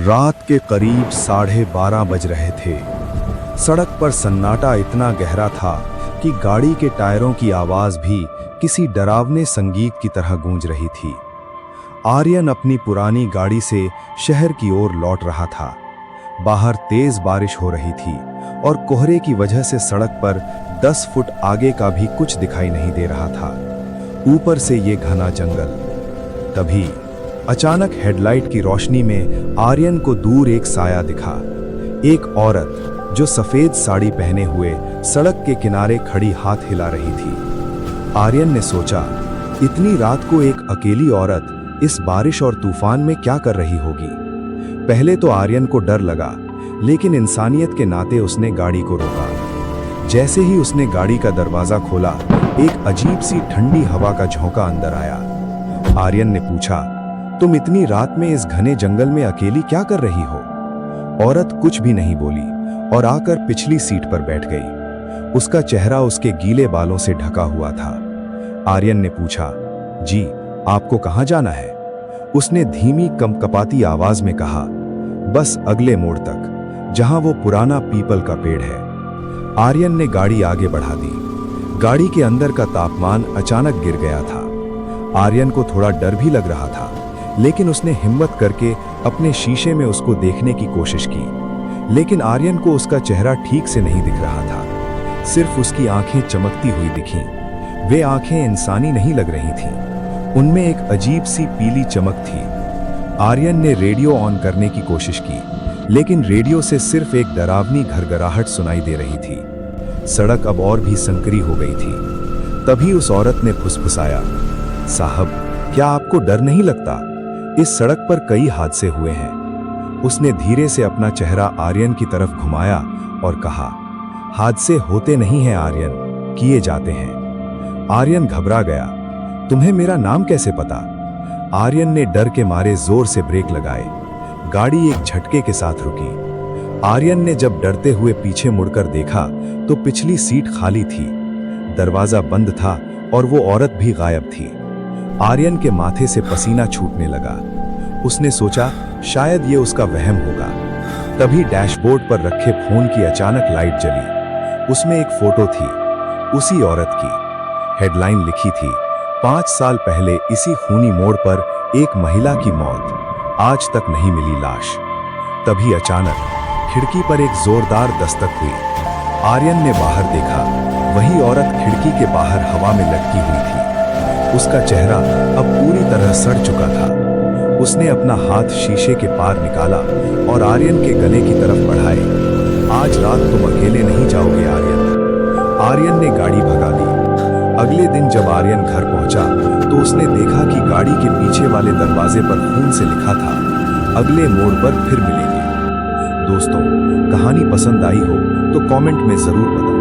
रात के करीब 12:30 बज रहे थे। सड़क पर सन्नाटा इतना गहरा था कि गाड़ी के टायरों की आवाज भी किसी डरावने संगीत की तरह गूंज रही थी। आर्यन अपनी पुरानी गाड़ी से शहर की ओर लौट रहा था। बाहर तेज बारिश हो रही थी और कोहरे की वजह से सड़क पर 10 फुट आगे का भी कुछ दिखाई नहीं दे रहा था। ऊपर से ये घना जंगल। तभी अचानक हेडलाइट की रोशनी में आर्यन को दूर एक साया दिखा। एक औरत जो सफेद साड़ी पहने हुए सड़क के किनारे खड़ी हाथ हिला रही थी। आर्यन ने सोचा, इतनी रात को एक अकेली औरत इस बारिश और तूफान में क्या कर रही होगी। पहले तो आर्यन को डर लगा, लेकिन इंसानियत के नाते उसने गाड़ी को रोका। जैसे ही उसने गाड़ी का दरवाजा खोला, एक अजीब सी ठंडी हवा का झोंका अंदर आया। आर्यन ने पूछा, तुम इतनी रात में इस घने जंगल में अकेली क्या कर रही हो? औरत कुछ भी नहीं बोली और आकर पिछली सीट पर बैठ गई। उसका चेहरा उसके गीले बालों से ढका हुआ था। आर्यन ने पूछा, जी, आपको कहाँ जाना है? उसने धीमी कंपकपाती आवाज में कहा, बस अगले मोड़ तक, जहां वो पुराना पीपल का पेड़ है। आर्यन ने गाड़ी आगे बढ़ा दी। गाड़ी के अंदर का तापमान अचानक गिर गया था। आर्यन को थोड़ा डर भी लग रहा था, लेकिन उसने हिम्मत करके अपने शीशे में उसको देखने की कोशिश की। लेकिन आर्यन को उसका चेहरा ठीक से नहीं दिख रहा था। सिर्फ उसकी आंखें चमकती हुई दिखीं। वे आंखें इंसानी नहीं लग रही थीं। उनमें एक अजीब सी पीली चमक थी। आर्यन ने रेडियो ऑन करने की कोशिश की, लेकिन रेडियो से सिर्फ एक डरावनी घरघराहट सुनाई दे रही थी। सड़क अब और भी संकरी हो गई थी। तभी उस औरत ने फुसफुसाया, साहब, क्या आपको डर नहीं लगता? इस सड़क पर कई हादसे हुए हैं। उसने धीरे से अपना चेहरा आर्यन की तरफ घुमाया और कहा, हादसे होते नहीं हैं आर्यन, किए जाते हैं। आर्यन घबरा गया, तुम्हें मेरा नाम कैसे पता? आर्यन ने डर के मारे जोर से ब्रेक लगाए। गाड़ी एक झटके के साथ रुकी। आर्यन ने जब डरते हुए पीछे मुड़कर देखा तो पिछली सीट खाली थी। दरवाजा बंद था और वो औरत भी गायब थी। आर्यन के माथे से पसीना छूटने लगा। उसने सोचा, शायद ये उसका वहम होगा। तभी डैशबोर्ड पर रखे फोन की अचानक लाइट जली। उसमें एक फोटो थी, उसी औरत की। हेडलाइन लिखी थी, 5 साल पहले इसी खूनी मोड़ पर एक महिला की मौत, आज तक नहीं मिली लाश। तभी अचानक खिड़की पर एक जोरदार दस्तक हुई। आर्यन ने बाहर देखा। वही औरत खिड़की के बाहर हवा में लटकी हुई थी। उसका चेहरा अब पूरी तरह सड़ चुका था। उसने अपना हाथ शीशे के पार निकाला और आर्यन के गले की तरफ बढ़ाए। आज रात तुम अकेले नहीं जाओगे आर्यन। आर्यन ने गाड़ी भगा दी। अगले दिन जब आर्यन घर पहुंचा तो उसने देखा कि गाड़ी के पीछे वाले दरवाजे पर खून से लिखा था, अगले मोड़ पर फिर मिलेंगे। दोस्तों, कहानी पसंद आई हो तो कमेंट में जरूर बताएं।